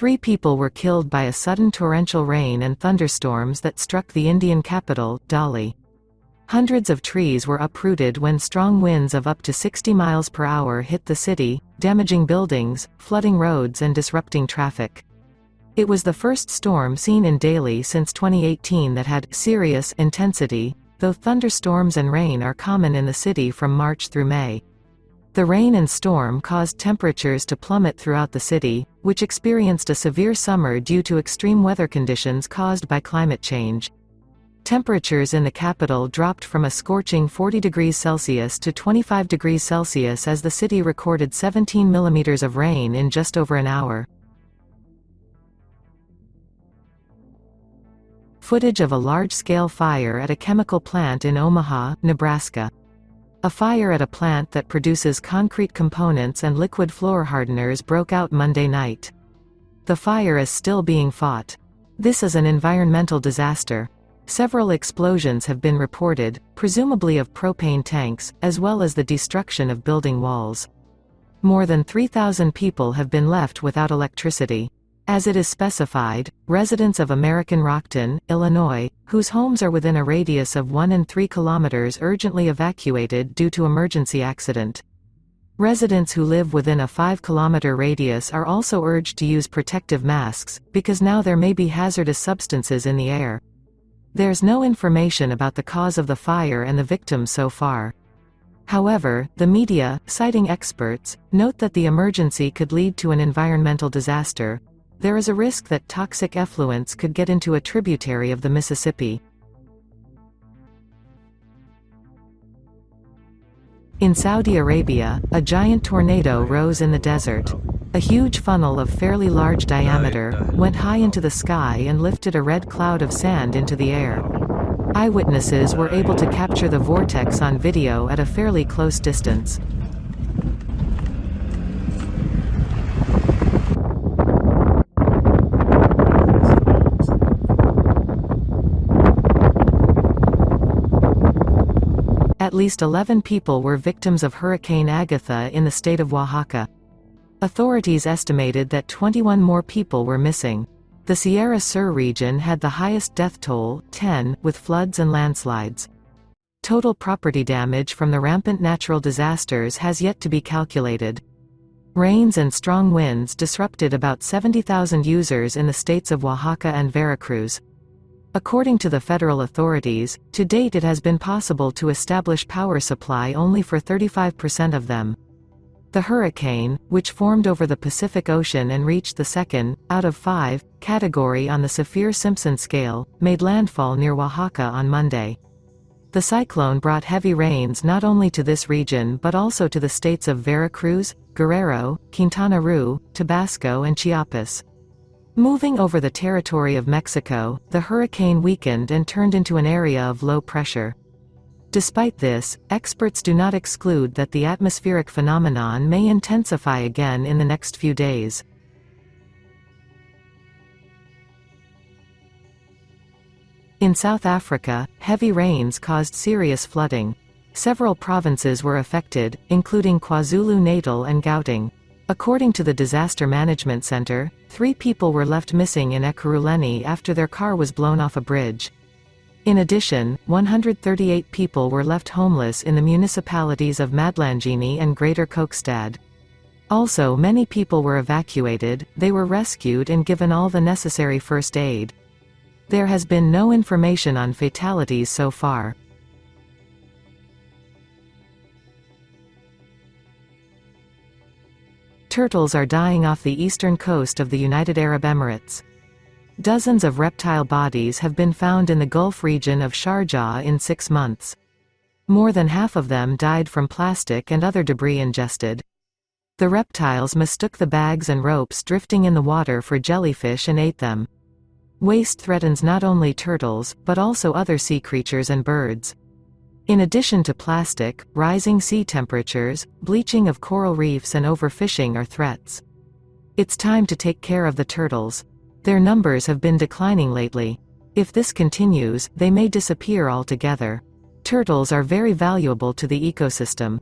3 people were killed by a sudden torrential rain and thunderstorms that struck the Indian capital, Dhali. Hundreds of trees were uprooted when strong winds of up to 60 miles per hour hit the city, damaging buildings, flooding roads and disrupting traffic. It was the first storm seen in Daly since 2018 that had serious intensity, though thunderstorms and rain are common in the city from March through May. The rain and storm caused temperatures to plummet throughout the city, which experienced a severe summer due to extreme weather conditions caused by climate change. Temperatures in the capital dropped from a scorching 40 degrees Celsius to 25 degrees Celsius as the city recorded 17 millimeters of rain in just over an hour. Footage of a large-scale fire at a chemical plant in Omaha, Nebraska. A fire at a plant that produces concrete components and liquid floor hardeners broke out Monday night. The fire is still being fought. This is an environmental disaster. Several explosions have been reported, presumably of propane tanks, as well as the destruction of building walls. More than 3,000 people have been left without electricity. As it is specified, residents of American Rockton, Illinois, whose homes are within a radius of 1 and 3 kilometers urgently evacuated due to emergency accident. Residents who live within a 5-kilometer radius are also urged to use protective masks, because now there may be hazardous substances in the air. There's no information about the cause of the fire and the victims so far. However, the media, citing experts, note that the emergency could lead to an environmental disaster. There is a risk that toxic effluents could get into a tributary of the Mississippi. In Saudi Arabia, a giant tornado rose in the desert. A huge funnel of fairly large diameter went high into the sky and lifted a red cloud of sand into the air. Eyewitnesses were able to capture the vortex on video at a fairly close distance. At least 11 people were victims of Hurricane Agatha in the state of Oaxaca. Authorities estimated that 21 more people were missing. The Sierra Sur region had the highest death toll, 10, with floods and landslides. Total property damage from the rampant natural disasters has yet to be calculated. Rains and strong winds disrupted about 70,000 users in the states of Oaxaca and Veracruz. According to the federal authorities, to date it has been possible to establish power supply only for 35% of them. The hurricane, which formed over the Pacific Ocean and reached the 2nd, out of 5, category on the Saffir-Simpson scale, made landfall near Oaxaca on Monday. The cyclone brought heavy rains not only to this region but also to the states of Veracruz, Guerrero, Quintana Roo, Tabasco and Chiapas. Moving over the territory of Mexico, the hurricane weakened and turned into an area of low pressure. Despite this, experts do not exclude that the atmospheric phenomenon may intensify again in the next few days. In South Africa, heavy rains caused serious flooding. Several provinces were affected, including KwaZulu-Natal and Gauteng. According to the Disaster Management Center, 3 people were left missing in Ekurhuleni after their car was blown off a bridge. In addition, 138 people were left homeless in the municipalities of Madlangeni and Greater Kokstad. Also, many people were evacuated, they were rescued and given all the necessary first aid. There has been no information on fatalities so far. Turtles are dying off the eastern coast of the United Arab Emirates. Dozens of reptile bodies have been found in the Gulf region of Sharjah in 6 months. More than half of them died from plastic and other debris ingested. The reptiles mistook the bags and ropes drifting in the water for jellyfish and ate them. Waste threatens not only turtles, but also other sea creatures and birds. In addition to plastic, rising sea temperatures, bleaching of coral reefs and overfishing are threats. It's time to take care of the turtles. Their numbers have been declining lately. If this continues, they may disappear altogether. Turtles are very valuable to the ecosystem.